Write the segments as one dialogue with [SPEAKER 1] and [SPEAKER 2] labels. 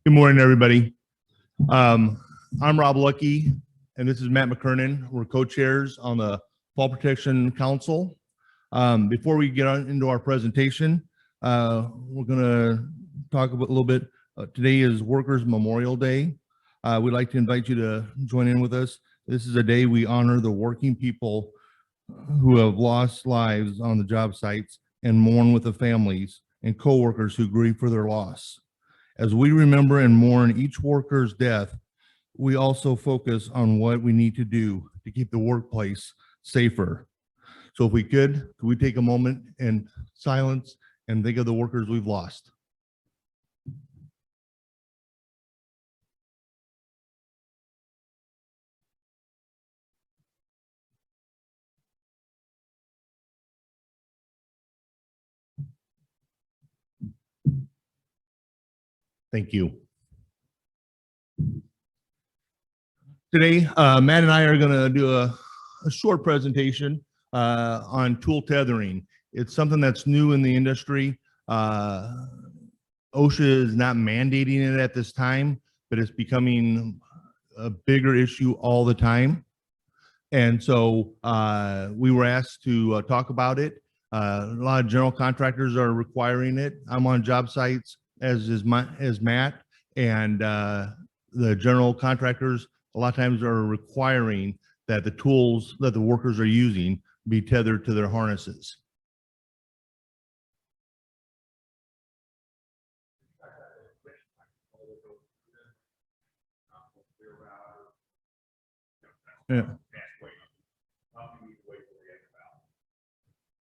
[SPEAKER 1] Good morning, everybody. I'm Rob Lucky, and this is Matt McKernan. We're co-chairs on the Fall Protection Council. Before we get on into our presentation, we're going to talk a little bit. Today is Workers' Memorial Day. We'd like to invite you to join in with us. This is a day we honor the working people who have lost lives on the job sites and mourn with the families and co-workers who grieve for their loss. As we remember and mourn each worker's death, we also focus on what we need to do to keep the workplace safer. So if we could we take a moment in silence and think of the workers we've lost? Thank you. Today, Matt and I are going to do a short presentation on tool tethering. It's something that's new in the industry. OSHA is not mandating it at this time, but it's becoming a bigger issue all the time. And so we were asked to talk about it. A lot of general contractors are requiring it. I'm on job sites, as Matt, and the general contractors a lot of times are requiring that the tools that the workers are using be tethered to their harnesses. Yeah.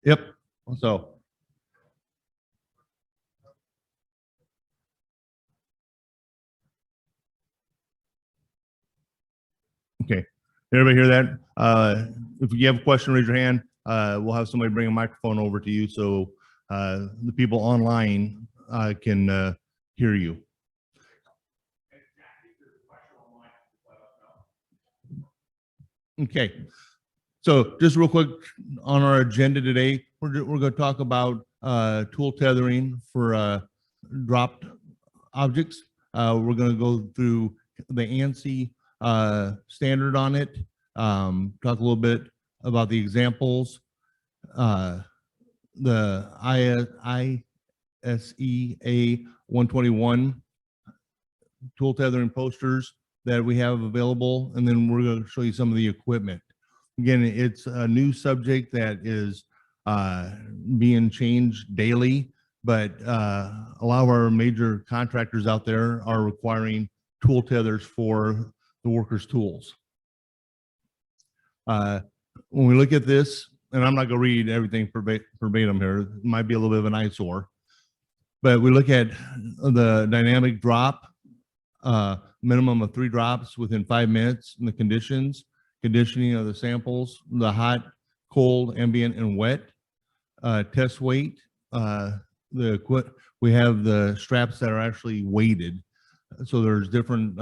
[SPEAKER 1] Yep. So. Okay. Everybody hear that? If you have a question, raise your hand. We'll have somebody bring a microphone over to you so the people online can hear you. Okay. So just real quick on our agenda today, we're going to talk about tool tethering for dropped objects. We're going to go through the ANSI standard on it, talk a little bit about the examples, the ISEA 121 tool tethering posters that we have available, and then we're going to show you some of the equipment. Again, it's a new subject that is being changed daily, but a lot of our major contractors out there are requiring tool tethers for the workers' tools. When we look at this, and I'm not going to read everything verbatim here, it might be a little bit of an eyesore, but we look at the dynamic drop, minimum of 3 drops within 5 minutes, and the conditioning of the samples, the hot, cold, ambient, and wet, test weight, we have the straps that are actually weighted, so there's different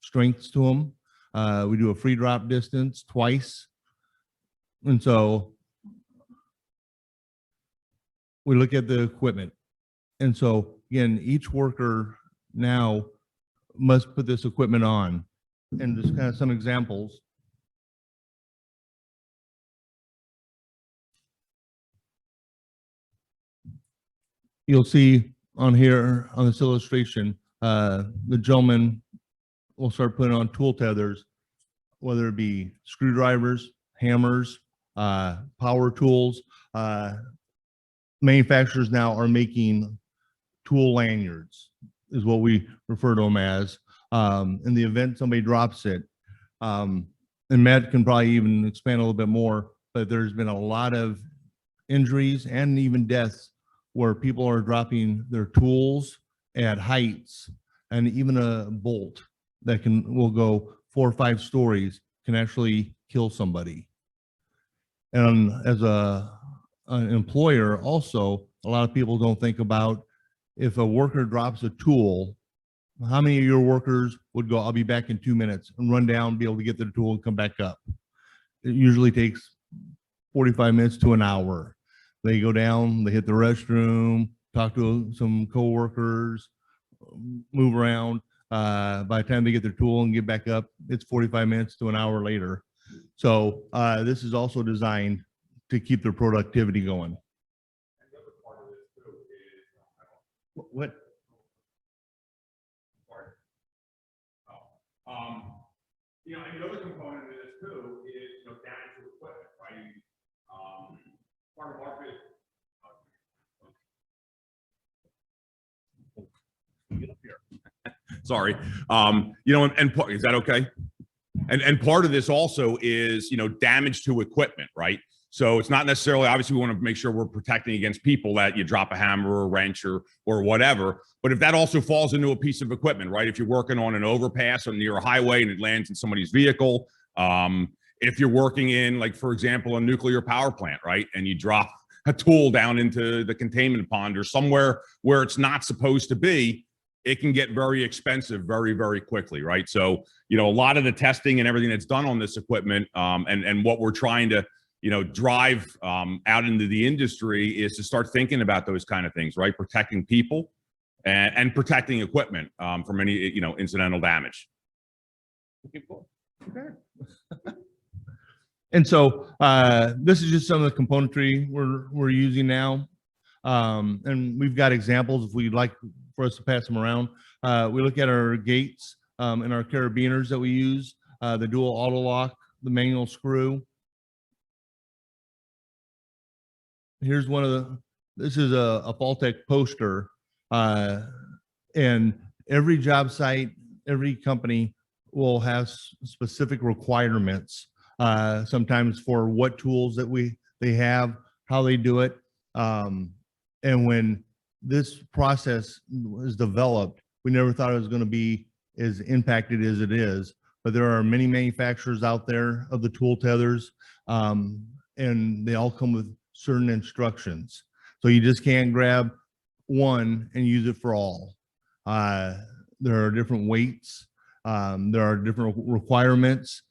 [SPEAKER 1] strengths to them. We do a free drop distance twice. And so we look at the equipment. And so again, each worker now must put this equipment on. And just kind of some examples. You'll see on here on this illustration, the gentleman will start putting on tool tethers, whether it be screwdrivers, hammers, power tools. Manufacturers now are making tool lanyards, is what we refer to them as. In the event somebody drops it, and Matt can probably even expand a little bit more, but there's been a lot of injuries and even deaths where people are dropping their tools at heights, and even a bolt that will go 4 or 5 stories can actually kill somebody. And as an employer also, a lot of people don't think about, if a worker drops a tool, how many of your workers would go, I'll be back in 2 minutes, and run down, be able to get their tool and come back up? It usually takes 45 minutes to an hour. They go down, they hit the restroom, talk to some coworkers, move around. By the time they get their tool and get back up, it's 45 minutes to an hour later. So this is also designed to keep their productivity going. What?
[SPEAKER 2] You know, and the other component of this too is, you know, damage to equipment, right? Part of our business. Get up here. Sorry. You know, and is that okay? And part of this also is, you know, damage to equipment, right? So it's not necessarily, obviously we want to make sure we're protecting against people that you drop a hammer or a wrench or whatever. But if that also falls into a piece of equipment, right? If you're working on an overpass or near a highway and it lands in somebody's vehicle, if you're working in, like, for example, a nuclear power plant, right? And you drop a tool down into the containment pond or somewhere where it's not supposed to be, it can get very expensive very, very quickly, right? So, you know, a lot of the testing and everything that's done on this equipment and what we're trying to, you know, drive out into the industry is to start thinking about those kind of things, right? Protecting people and protecting equipment from any, you know, incidental damage.
[SPEAKER 1] Okay, cool. Okay. And so this is just some of the componentry we're using now. And we've got examples if we'd like for us to pass them around. We look at our gates and our carabiners that we use, the dual auto lock, the manual screw. Here's one of the, this is a Faltec poster. And every job site, every company will have specific requirements, sometimes for what tools that they have, how they do it. And when this process was developed, we never thought it was going to be as impacted as it is. But there are many manufacturers out there of the tool tethers, and they all come with certain instructions. So you just can't grab one and use it for all. There are different weights. There are different requirements.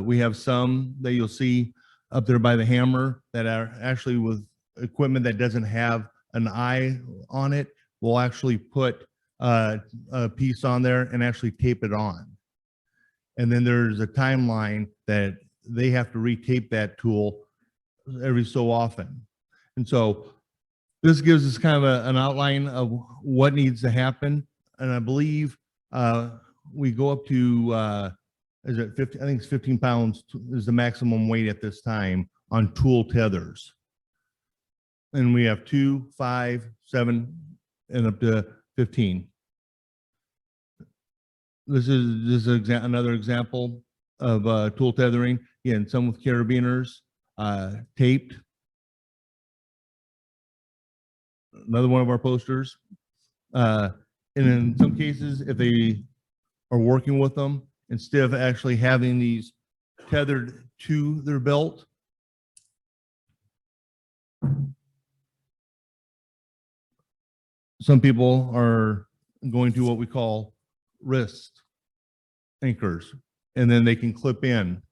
[SPEAKER 1] We have some that you'll see up there by the hammer that are actually with equipment that doesn't have an eye on it. We'll actually put a piece on there and actually tape it on. And then there's a timeline that they have to retape that tool every so often. And so this gives us kind of an outline of what needs to happen. And I believe we go up to, is it 50? I think it's 15 pounds is the maximum weight at this time on tool tethers. And we have 2, 5, 7, and up to 15. This is another example of tool tethering. Again, some with carabiners, taped. Another one of our posters. And in some cases, if they are working with them, instead of actually having these tethered to their belt, some people are going to what we call wrist anchors, and then they can clip in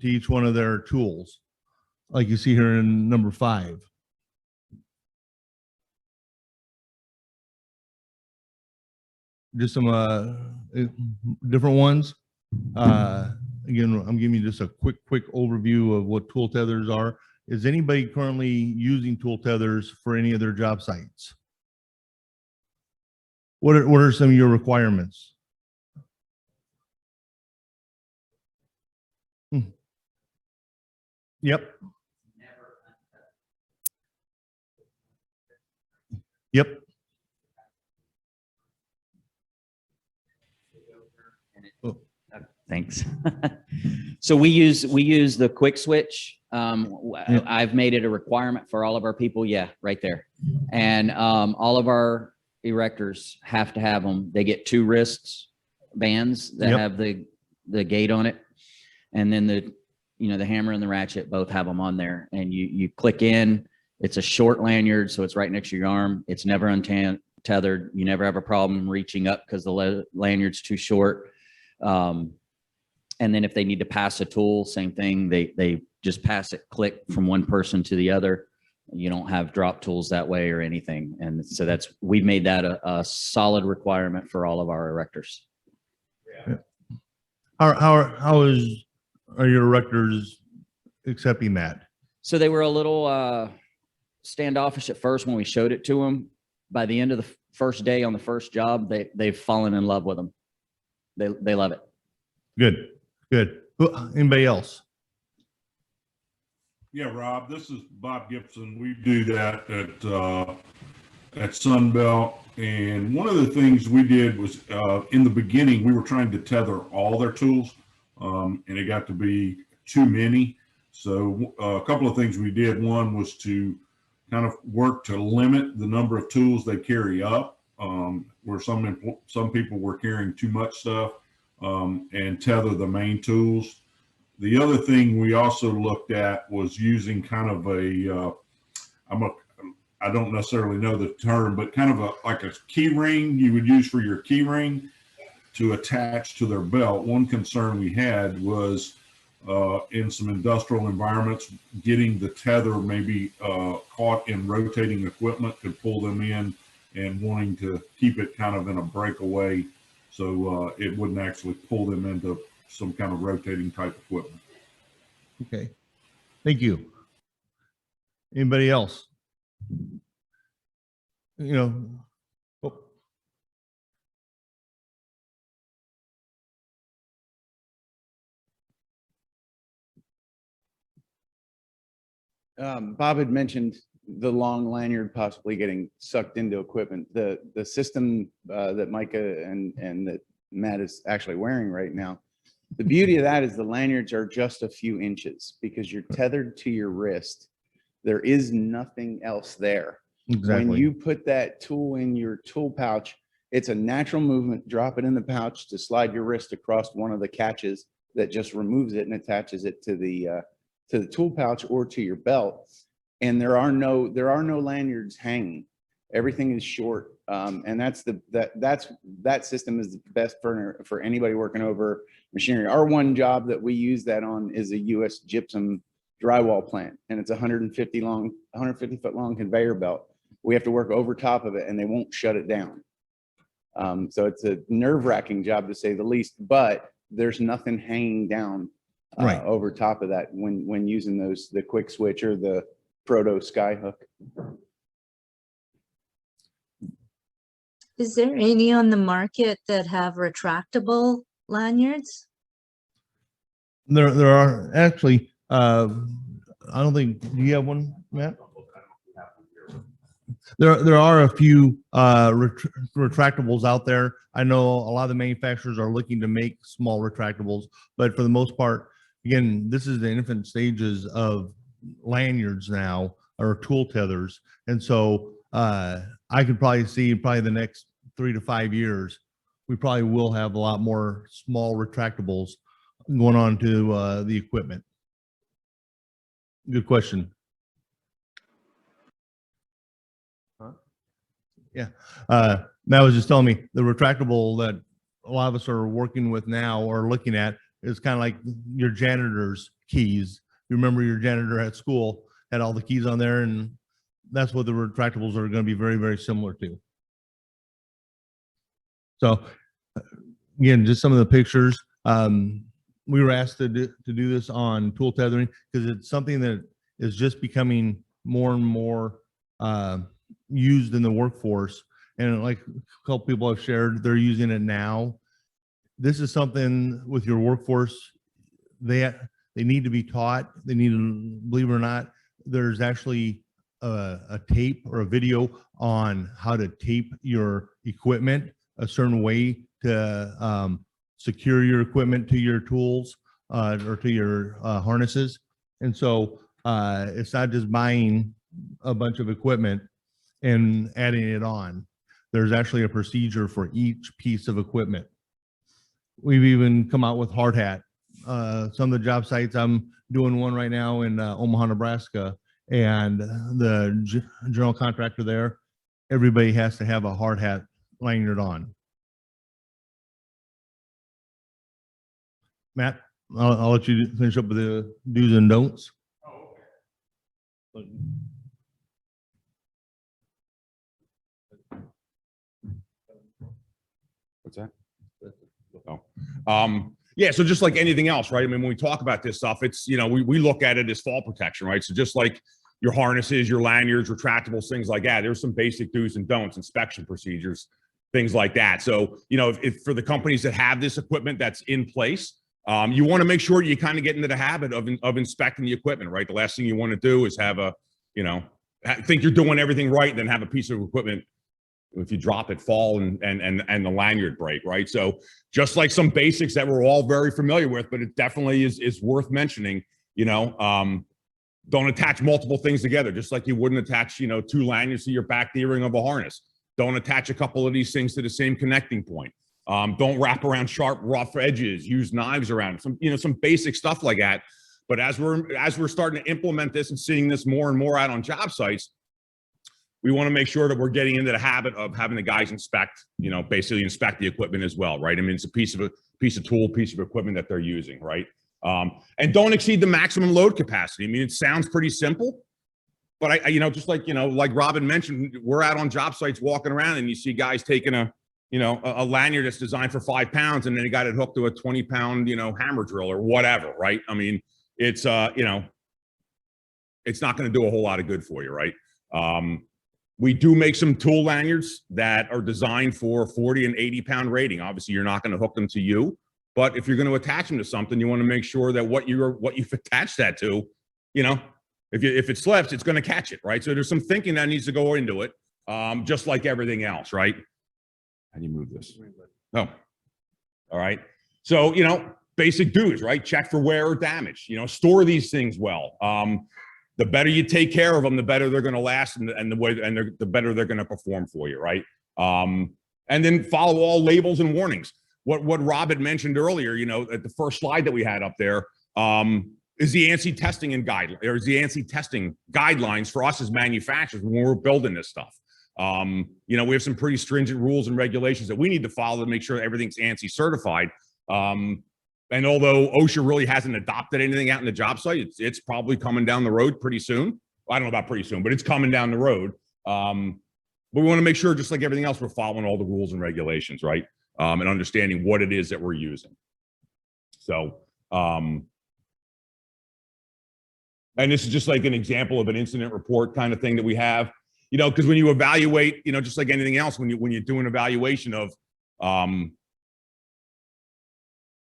[SPEAKER 1] to each one of their tools, like you see here in number 5. Just some different ones. Again, I'm giving you just a quick overview of what tool tethers are. Is anybody currently using tool tethers for any of their job sites? What are some of your requirements? Yep. Yep.
[SPEAKER 3] Thanks. So we use the quick switch. I've made it a requirement for all of our people. Yeah, right there. And all of our erectors have to have them. They get 2 wrists bands that have the gate on it, and then the hammer and the ratchet both have them on there. And you click in. It's a short lanyard, so it's right next to your arm. It's never untethered. You never have a problem reaching up because the lanyard's too short. And then if they need to pass a tool, same thing. They just pass it, click from one person to the other, You don't have drop tools that way or anything. And so we've made that a solid requirement for all of our erectors.
[SPEAKER 1] Are your erectors accepting that?
[SPEAKER 3] So they were a little standoffish at first when we showed it to them. By the end of the first day on the first job, they've fallen in love with them. They love it.
[SPEAKER 1] Good. Anybody else?
[SPEAKER 4] Yeah, Rob, this is Bob Gibson. We do that at Sunbelt. And one of the things we did was in the beginning, we were trying to tether all their tools, and it got to be too many. So a couple of things we did. One was to kind of work to limit the number of tools they carry up, where some people were carrying too much stuff, and tether the main tools. The other thing we also looked at was using kind of I don't necessarily know the term, but kind of like a key ring you would use for your key ring to attach to their belt. One concern we had was in some industrial environments, getting the tether maybe caught in rotating equipment could pull them in, and wanting to keep it kind of in a breakaway so it wouldn't actually pull them into some kind of rotating type equipment.
[SPEAKER 1] Okay. Thank you. Anybody else? Oh.
[SPEAKER 5] Bob had mentioned the long lanyard possibly getting sucked into equipment. The system that Micah and that Matt is actually wearing right now, the beauty of that is the lanyards are just a few inches because you're tethered to your wrist. There is nothing else there.
[SPEAKER 1] Exactly.
[SPEAKER 5] When you put that tool in your tool pouch, it's a natural movement. Drop it in the pouch to slide your wrist across one of the catches that just removes it and attaches it to the tool pouch or to your belt. And there are no lanyards hanging. Everything is short. And that system is the best for anybody working over machinery. Our one job that we use that on is a US gypsum drywall plant, and it's 150 foot long conveyor belt. We have to work over top of it and they won't shut it down. So it's a nerve-wracking job to say the least, but there's nothing hanging down
[SPEAKER 1] Right.
[SPEAKER 5] over top of that when using the quick switch or the proto skyhook.
[SPEAKER 6] Is there any on the market that have retractable lanyards?
[SPEAKER 1] There are actually, I don't think, do you have one, Matt? There are a few retractables out there. I know a lot of the manufacturers are looking to make small retractables, but for the most part, again, this is the infant stages of lanyards now, or tool tethers. And so I could probably see the next 3 to 5 years, we probably will have a lot more small retractables going on to the equipment. Good question. Yeah. Matt was just telling me the retractable that a lot of us are working with now or looking at is kind of like your janitor's keys. You remember your janitor at school had all the keys on there, and that's what the retractables are going to be very, very similar to. So again, just some of the pictures. We were asked to do this on tool tethering because it's something that is just becoming more and more used in the workforce. And like a couple people have shared, they're using it now. This is something with your workforce, they need to be taught. They need to, believe it or not, there's actually a tape or a video on how to tape your equipment a certain way to secure your equipment to your tools or to your harnesses. And so it's not just buying a bunch of equipment and adding it on. There's actually a procedure for each piece of equipment. We've even come out with hard hat. Some of the job sites, I'm doing one right now in Omaha, Nebraska, and the general contractor there, everybody has to have a hard hat lanyard on. Matt, I'll let you finish up with the do's and don'ts.
[SPEAKER 4] Oh, okay.
[SPEAKER 2] What's that? Oh. Yeah, so just like anything else, right? I mean, when we talk about this stuff, it's, you know, we look at it as fall protection, right? So just like your harnesses, your lanyards, retractables, things like that, there's some basic do's and don'ts, inspection procedures, things like that. So, you know, if for the companies that have this equipment that's in place, you want to make sure you kind of get into the habit of inspecting the equipment, right? The last thing you want to do is have a, you know, think you're doing everything right, and then have a piece of equipment, if you drop it, fall and the lanyard break, right? So just like some basics that we're all very familiar with, but it definitely is worth mentioning, you know, don't attach multiple things together, just like you wouldn't attach, you know, 2 lanyards to your back earring of a harness. Don't attach a couple of these things to the same connecting point. Don't wrap around sharp, rough edges, use knives around some, you know, some basic stuff like that. But as we're starting to implement this and seeing this more and more out on job sites, we want to make sure that we're getting into the habit of having the guys inspect, you know, basically inspect the equipment as well, right? I mean, it's a piece of tool, piece of equipment that they're using, right? And don't exceed the maximum load capacity. I mean, it sounds pretty simple, but I you know, just like, you know, like Robin mentioned, we're out on job sites walking around and you see guys taking a lanyard that's designed for 5 pounds and then he got it hooked to a 20-pound, you know, hammer drill or whatever, right? I mean, it's, you know, it's not going to do a whole lot of good for you, right? We do make some tool lanyards that are designed for 40 and 80-pound rating. Obviously, you're not going to hook them to you, but if you're going to attach them to something, you want to make sure that what you've attached that to, you know, if it slips, it's going to catch it, right? So there's some thinking that needs to go into it, just like everything else, right? How do you move this? Oh, all right. So, you know, basic do's, right? Check for wear or damage. You know, store these things well. The better you take care of them, the better they're going to last, and the better they're going to perform for you, right? And then follow all labels and warnings. What Rob had mentioned earlier, you know, at the first slide that we had up there, is the ANSI testing and testing guidelines for us as manufacturers when we're building this stuff. You know, we have some pretty stringent rules and regulations that we need to follow to make sure everything's ANSI certified. And although OSHA really hasn't adopted anything out in the job site, it's probably coming down the road pretty soon. I don't know about pretty soon, but it's coming down the road. But we want to make sure, just like everything else, we're following all the rules and regulations, right? And understanding what it is that we're using. So, and this is just like an example of an incident report kind of thing that we have, you know, because when you evaluate, you know, just like anything else, when you do an evaluation of,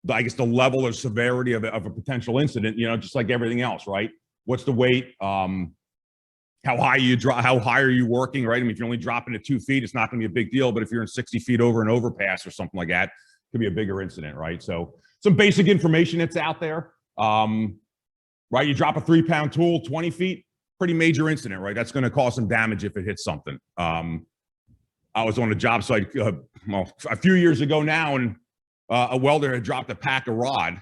[SPEAKER 2] I guess the level of severity of a potential incident, you know, just like everything else, right? What's the weight? How high are you working, right? I mean, if you're only dropping it 2 feet, it's not going to be a big deal. But if you're in 60 feet over an overpass or something like that, it could be a bigger incident, right? So some basic information that's out there, right? You drop a 3-pound tool, 20 feet, pretty major incident, right? That's going to cause some damage if it hits something. I was on a job site well, a few years ago now, and a welder had dropped a pack of rod,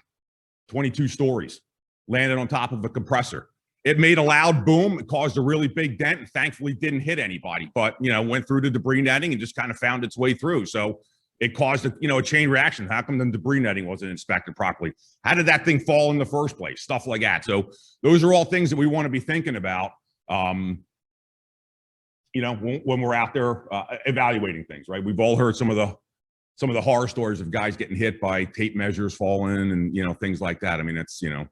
[SPEAKER 2] 22 stories, landed on top of a compressor. It made a loud boom. It caused a really big dent, and thankfully didn't hit anybody, but, you know, went through the debris netting and just kind of found its way through. So it caused a chain reaction. How come the debris netting wasn't inspected properly? How did that thing fall in the first place? Stuff like that. So those are all things that we want to be thinking about, you know, when we're out there evaluating things, right? We've all heard some of the horror stories of guys getting hit by tape measures falling and, you know, things like that. I mean, it's, you know,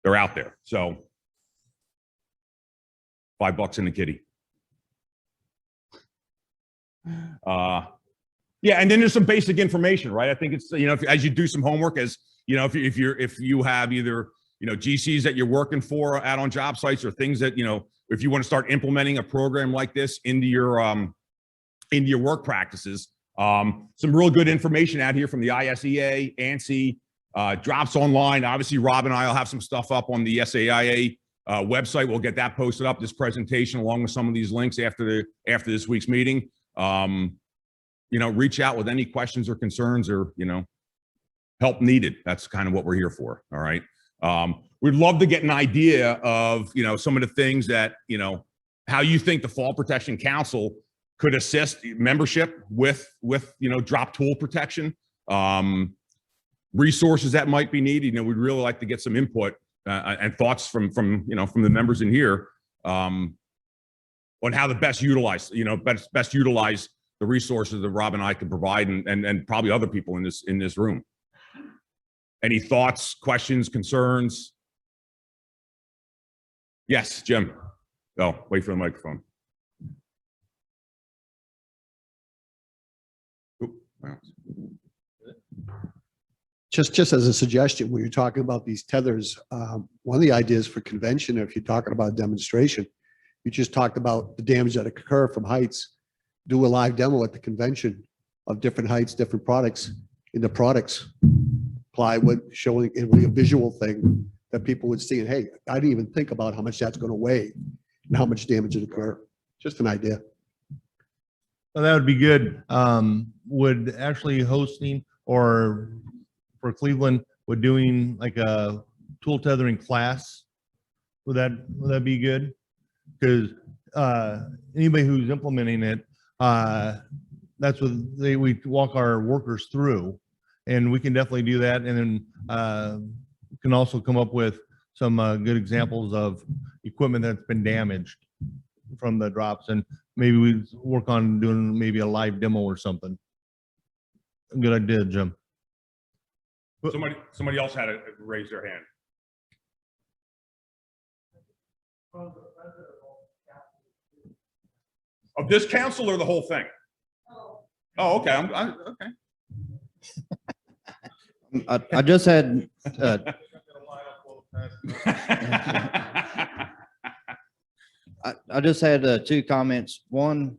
[SPEAKER 2] they're out there. So $5 in the kitty. Yeah. And then there's some basic information, right? I think it's, you know, as you do some homework, as you know, if you have either, you know, GCs that you're working for out on job sites, or things that, you know, if you want to start implementing a program like this into your work practices, some real good information out here from the ISEA, ANSI, drops online. Obviously, Rob and I will have some stuff up on the SAIA website. We'll get that posted up, this presentation, along with some of these links after this week's meeting. You know, reach out with any questions or concerns, or, you know, help needed. That's kind of what we're here for. All right. We'd love to get an idea of, you know, some of the things that, you know, how you think the Fall Protection Council could assist membership with, you know, drop tool protection, resources that might be needed. You know, we'd really like to get some input and thoughts from the members in here, on how to best utilize the resources that Rob and I can provide, and probably other people in this room. Any thoughts, questions, concerns? Yes, Jim. Oh, wait for the microphone. Oop, wow.
[SPEAKER 7] Just as a suggestion, when you're talking about these tethers, one of the ideas for convention, if you're talking about demonstration, you just talked about the damage that occur from heights. Do a live demo at the convention of different heights, different products, in the products, plywood, showing it would be a visual thing that people would see. And hey, I didn't even think about how much that's going to weigh and how much damage would occur. Just an idea.
[SPEAKER 1] Well, that would be good. Would actually hosting or for Cleveland, would doing like a tool tethering class, would that be good? Because anybody who's implementing it, that's what we walk our workers through, and we can definitely do that. And then can also come up with some good examples of equipment that's been damaged from the drops, and maybe we work on doing maybe a live demo or something. Good idea, Jim.
[SPEAKER 2] Somebody else had to raise their hand. Of this council or the whole thing? Oh, okay. Okay.
[SPEAKER 8] I just had, I just had two comments. One,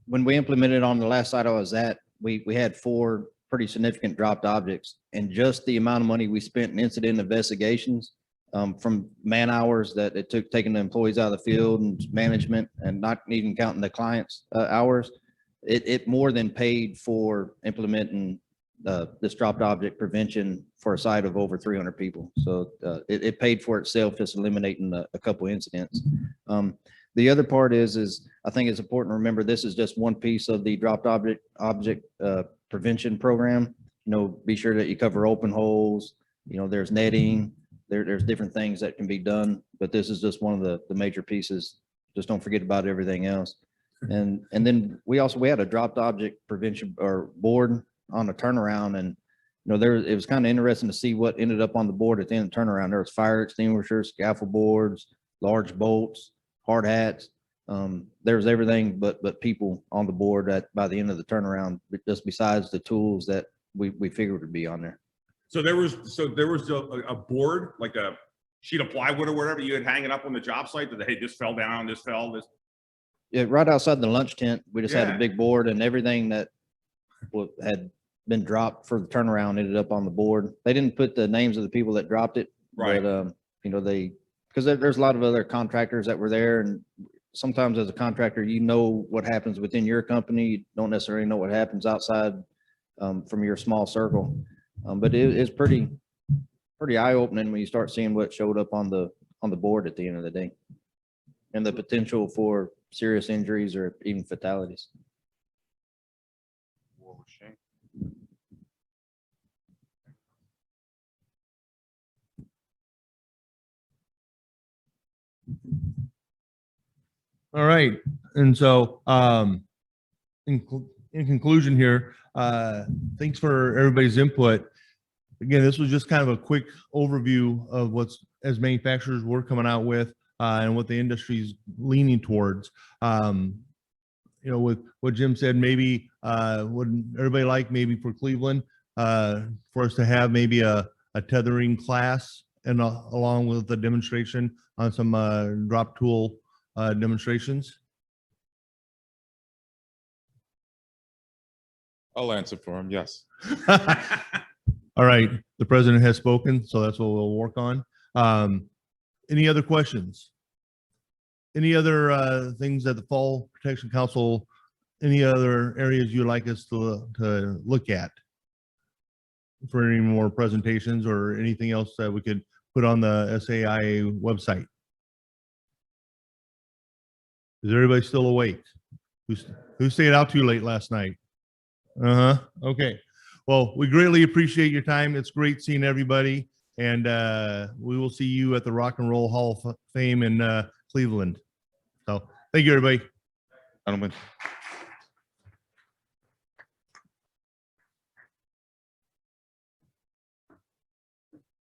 [SPEAKER 8] when we implemented on the last site I was at, we had 4 pretty significant dropped objects, and just the amount of money we spent in incident investigations, from man hours that it took taking the employees out of the field and management, and not even counting the clients' hours, it more than paid for implementing this dropped object prevention for a site of over 300 people. So it paid for itself just eliminating a couple incidents. The other part is I think it's important to remember this is just one piece of the dropped object prevention program. You know, be sure that you cover open holes. You know, there's netting. There's different things that can be done, but this is just one of the major pieces. Just don't forget about everything else. And then we had a dropped object prevention or board on a turnaround, and you know, it was kind of interesting to see what ended up on the board at the end of the turnaround. There was fire extinguishers, scaffold boards, large bolts, hard hats. There was everything but people on the board by the end of the turnaround, just besides the tools that we figured would be on there.
[SPEAKER 2] So there was a board, like a sheet of plywood or whatever you had hanging up on the job site that, hey, this fell down, this fell, this.
[SPEAKER 8] Yeah, right outside the lunch tent, we just had
[SPEAKER 2] Yeah.
[SPEAKER 8] a big board, and everything that had been dropped for the turnaround ended up on the board. They didn't put the names of the people that dropped it,
[SPEAKER 2] Right.
[SPEAKER 8] but you know, because there's a lot of other contractors that were there, and sometimes as a contractor, you know what happens within your company. You don't necessarily know what happens outside from your small circle. But it's pretty eye-opening when you start seeing what showed up on the board at the end of the day, and the potential for serious injuries or even fatalities.
[SPEAKER 1] All right. And so, in conclusion here, thanks for everybody's input. Again, this was just kind of a quick overview of what's, as manufacturers, we're coming out with, and what the industry's leaning towards. You know, with what Jim said, maybe would everybody like maybe for Cleveland for us to have maybe a tethering class, and along with the demonstration on some drop tool demonstrations?
[SPEAKER 9] I'll answer for him. Yes.
[SPEAKER 1] All right, the president has spoken, so that's what we'll work on. Any other questions? Any other things that the Fall Protection Council, any other areas you'd like us to look at for any more presentations or anything else that we could put on the SAIA website? Is everybody still awake? Who stayed out too late last night? Okay. Well, we greatly appreciate your time. It's great seeing everybody, and we will see you at the Rock and Roll Hall of Fame in Cleveland. So thank you, everybody.
[SPEAKER 9] Gentlemen.